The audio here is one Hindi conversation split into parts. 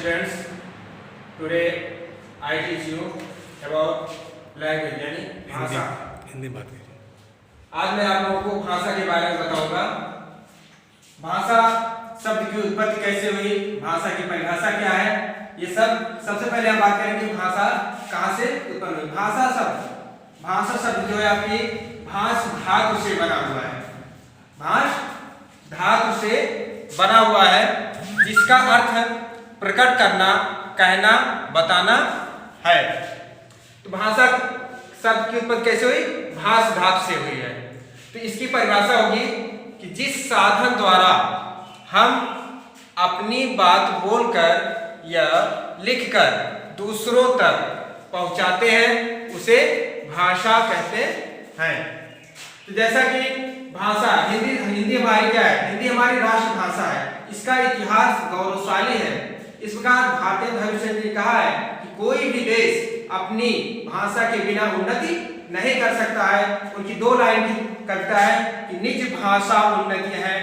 students, today I teach you about language यानी भाषा। हिंदी बात कीजिए। आज मैं आप लोगों को भाषा के बारे में बताऊंगा। भाषा शब्द की उत्पत्ति कैसे हुई, भाषा की परिभाषा क्या है, ये सबसे पहले हम बात करेंगे भाषा कहाँ से उत्पन्न हुई। भाषा शब्द जो है आपकी भाष धातु से बना हुआ है। भाष धातु से बना हुआ है जिसका अर्थ प्रकट करना, कहना, बताना है। तो भाषा शब्द की उत्पत्ति कैसे हुई, भाष धातु से हुई है। तो इसकी परिभाषा होगी कि जिस साधन द्वारा हम अपनी बात बोलकर या लिखकर दूसरों तक पहुंचाते हैं उसे भाषा कहते हैं। तो जैसा कि भाषा हिंदी हमारी क्या है, हिंदी हमारी राष्ट्रभाषा है। इसका इतिहास गौरवशाली है। इस प्रकार भारतीय धर्मशास्त्र ने कहा है कि कोई भी देश अपनी भाषा के बिना उन्नति नहीं कर सकता है। उनकी 2 लाइन की कविता है कि निज भाषा उन्नति है,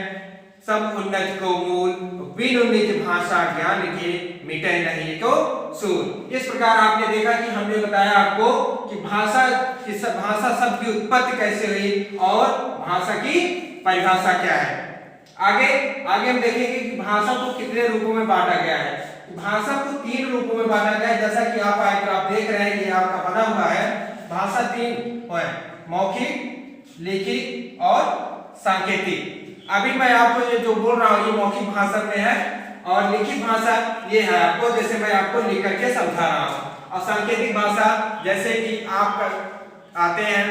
सब उन्नति को मूल, बिनु निज भाषा ज्ञान के मिटे नहीं को सूल। इस प्रकार आपने देखा कि हमने बताया आपको कि भाषा शब्द की उत्पत्ति कैसे हुई और भाषा की परिभाषा क्या है। आगे हम देखेंगे कि भाषा को कितने रूपों में बांटा गया है। भाषा को 3 रूपों में बांटा गया है। जैसा कि आप देख रहे हैं, ये आपका बना हुआ है। भाषा 3 है, मौखिक, लिखित और सांकेतिक। अभी मैं आपको ये जो बोल रहा हूँ ये मौखिक भाषा में है और लिखित भाषा ये है आपको, जैसे मैं आपको लिख करके समझा रहा हूँ। और सांकेतिक भाषा जैसे कि आप आते हैं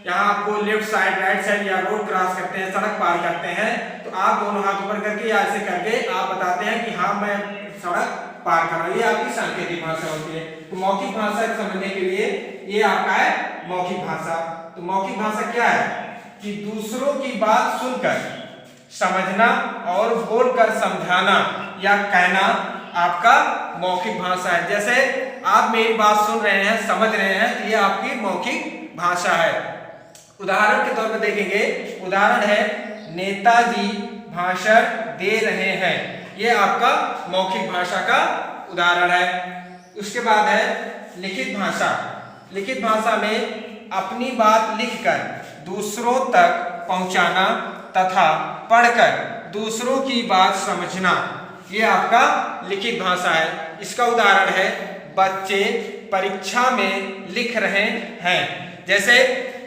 यहाँ, आपको लेफ्ट साइड, राइट साइड या रोड क्रॉस करते हैं, सड़क पार करते हैं, तो आप दोनों हाथ ऊपर करके या ऐसे करके आप बताते हैं कि हाँ मैं सड़क पार कर रहा हूँ। ये आपकी सांकेतिक भाषा होती है। तो मौखिक भाषा समझने के लिए ये आपका है मौखिक भाषा। तो मौखिक भाषा क्या है कि दूसरों की बात सुनकर समझना और बोलकर समझाना या कहना आपका मौखिक भाषा है। जैसे आप मेरी बात सुन रहे हैं, समझ रहे हैं, ये आपकी मौखिक भाषा है। उदाहरण के तौर पर देखेंगे, उदाहरण है नेताजी भाषण दे रहे हैं, ये आपका मौखिक भाषा का उदाहरण है। उसके बाद है लिखित भाषा। लिखित भाषा में अपनी बात लिखकर दूसरों तक पहुंचाना तथा पढ़कर दूसरों की बात समझना, ये आपका लिखित भाषा है। इसका उदाहरण है बच्चे परीक्षा में लिख रहे हैं। जैसे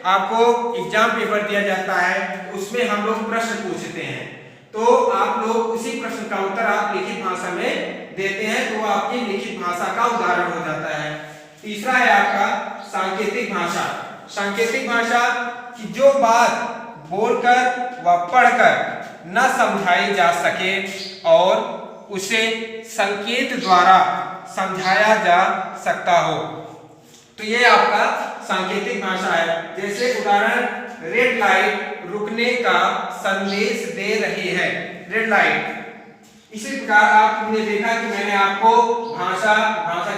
आपको एग्जाम पेपर दिया जाता है, उसमें हम लोग प्रश्न पूछते हैं, तो आप लोग उसी प्रश्न का उत्तर आप लिखित भाषा में देते हैं, तो आपकी लिखित भाषा का उदाहरण हो जाता है। तीसरा है आपका सांकेतिक भाषा। सांकेतिक भाषा की जो बात बोलकर व पढ़कर न समझाई जा सके और उसे संकेत द्वारा समझाया जा सकता हो, तो ये आपका सांकेतिक भाषा है। जैसे उदाहरण, रेड लाइट रुकने का संदेश दे रही है, रेड लाइट। इसी प्रकार आपने देखा कि मैंने आपको भाषा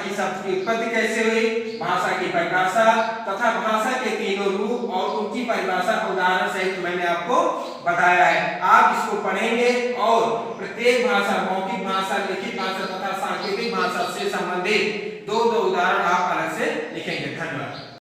की शब्द की उत्पत्ति कैसे हुई, भाषा की परिभाषा तथा भाषा के 3 रूप और उनकी परिभाषा उदाहरण सहित मैंने आपको बताया है। आप इसको पढ़ेंगे और प्रत्येक भाषा, मौखिक भाषा, लिखित भाषा तथा सांकेतिक भाषा से संबंधित 2 उदाहरण आप अलग से लिखेंगे। धन्यवाद।